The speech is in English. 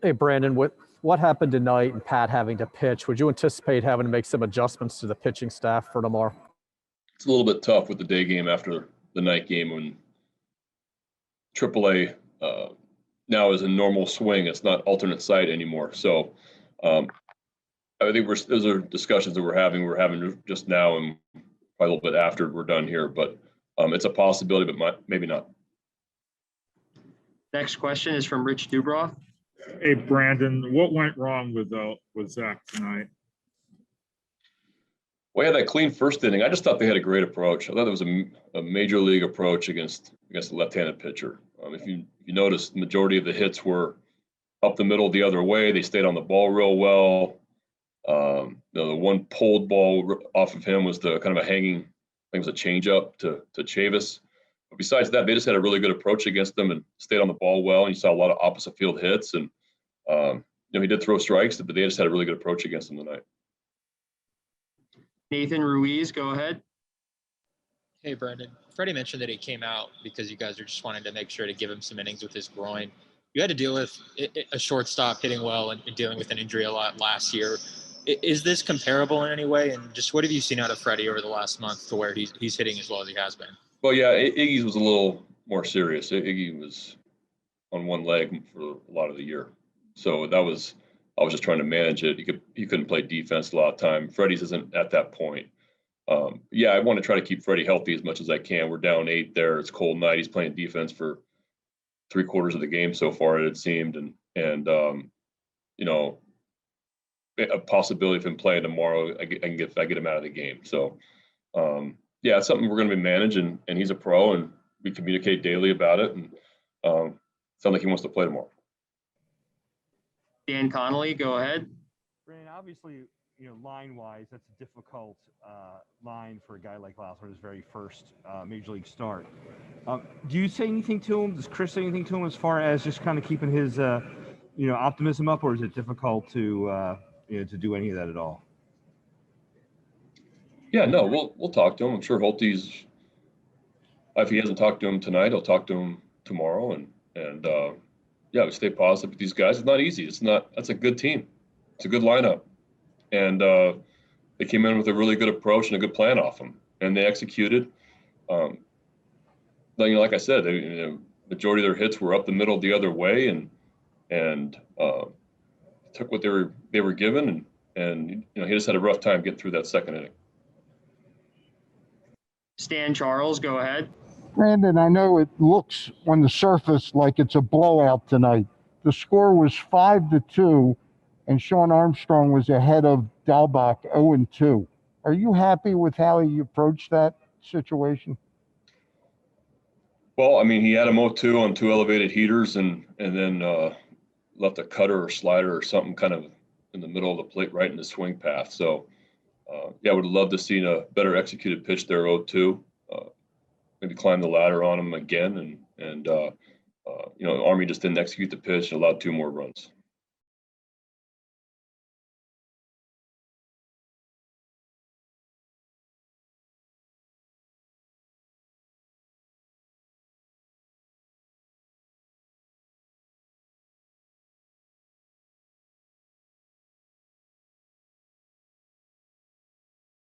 Hey, Brandon, what happened tonight and Pat having to pitch? Would you anticipate having to make some adjustments to the pitching staff for tomorrow? It's a little bit tough with the day game after the night game when AAA now is a normal swing. It's not alternate site anymore. So I think those are discussions that we're having just now and probably a little bit after we're done here. But it's a possibility, but maybe not. Next question is from Rich Dubroff. Hey, Brandon, what went wrong with Zach tonight? Well, yeah, that clean first inning. I just thought they had a great approach. I thought it was a major league approach against the left-handed pitcher. If you notice, the majority of the hits were up the middle the other way. They stayed on the ball real well. The one pulled ball off of him was the kind of a hanging, I think it was a changeup to Chavis. But besides that, they just had a really good approach against them and stayed on the ball well. And you saw a lot of opposite field hits. And he did throw strikes, but they just had a really good approach against them tonight. Nathan Ruiz, go ahead. Hey, Brandon. Freddie mentioned that he came out because you guys are just wanting to make sure to give him some innings with his groin. You had to deal with a shortstop hitting well and dealing with an injury a lot last year. Is this comparable in any way? And just what have you seen out of Freddie over the last month to where he's hitting as well as he has been? Well, yeah, Iggy's was a little more serious. Iggy was on one leg for a lot of the year. So I was just trying to manage it. He couldn't play defense a lot of time. Freddie's isn't at that point. Yeah, I want to try to keep Freddie healthy as much as I can. We're down 8 there. It's a cold night. He's playing defense for 3/4 of the game so far, it seemed. And a possibility of him playing tomorrow, I get him out of the game. So, yeah, it's something we're going to be managing. And he's a pro, and we communicate daily about it. And sounds like he wants to play tomorrow. Dan Connolly, go ahead. Brandon, obviously, line-wise, that's a difficult line for a guy like Lassiter, his very first major league start. Do you say anything to him? Does Chris say anything to him as far as just kind of keeping his, optimism up, or is it difficult to do any of that at all? Yeah, no, we'll talk to him. I'm sure Holte's, if he hasn't talked to him tonight, he'll talk to him tomorrow, and yeah, we stay positive with these guys. It's not easy. That's a good team. It's a good lineup. And they came in with a really good approach and a good plan off them, and they executed. Like I said, majority of their hits were up the middle the other way, and took what they were given, and he just had a rough time getting through that second inning. Stan Charles, go ahead. Brandon, I know it looks on the surface like it's a blowout tonight. The score was 5-2, and Sean Armstrong was ahead of Dalbach 0-2. Are you happy with how he approached that situation? Well, I mean, he had him 0-2 on 2 elevated heaters, and then left a cutter or slider or something kind of in the middle of the plate, right in the swing path. So, yeah, I would love to see a better executed pitch there, 0-2. Maybe climb the ladder on him again, and Army just didn't execute the pitch and allowed 2 more runs.